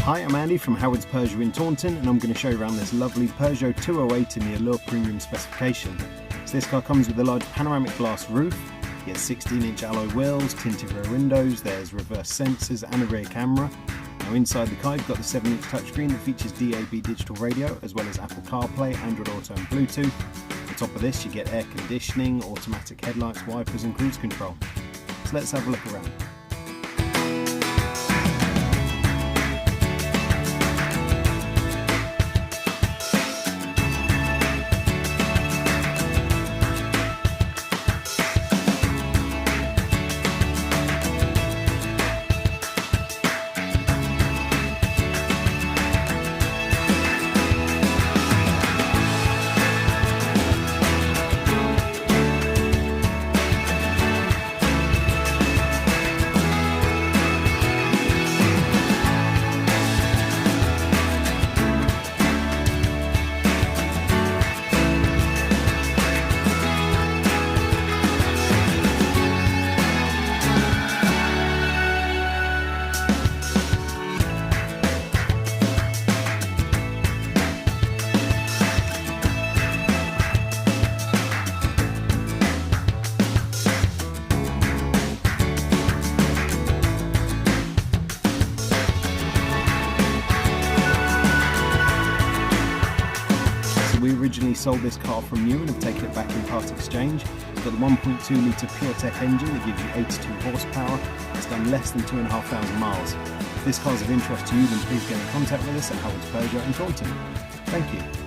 Hi, I'm Andy from Howard's Peugeot in Taunton, and I'm going to show you around this lovely Peugeot 208 in the Allure Premium specification. So this car comes with a large panoramic glass roof, you get 16-inch alloy wheels, tinted rear windows, there's reverse sensors and a rear camera. Now inside the car you've got the 7-inch touchscreen that features DAB digital radio as well as Apple CarPlay, Android Auto and Bluetooth. On top of this you get air conditioning, automatic headlights, wipers and cruise control. So let's have a look around. We originally sold this car from new and have taken it back in part exchange. It's got the 1.2 litre PureTech engine that gives you 82 horsepower. It's done less than 2,500 miles. If this car is of interest to you, then please get in contact with us at Howard's Peugeot in Taunton. Thank you.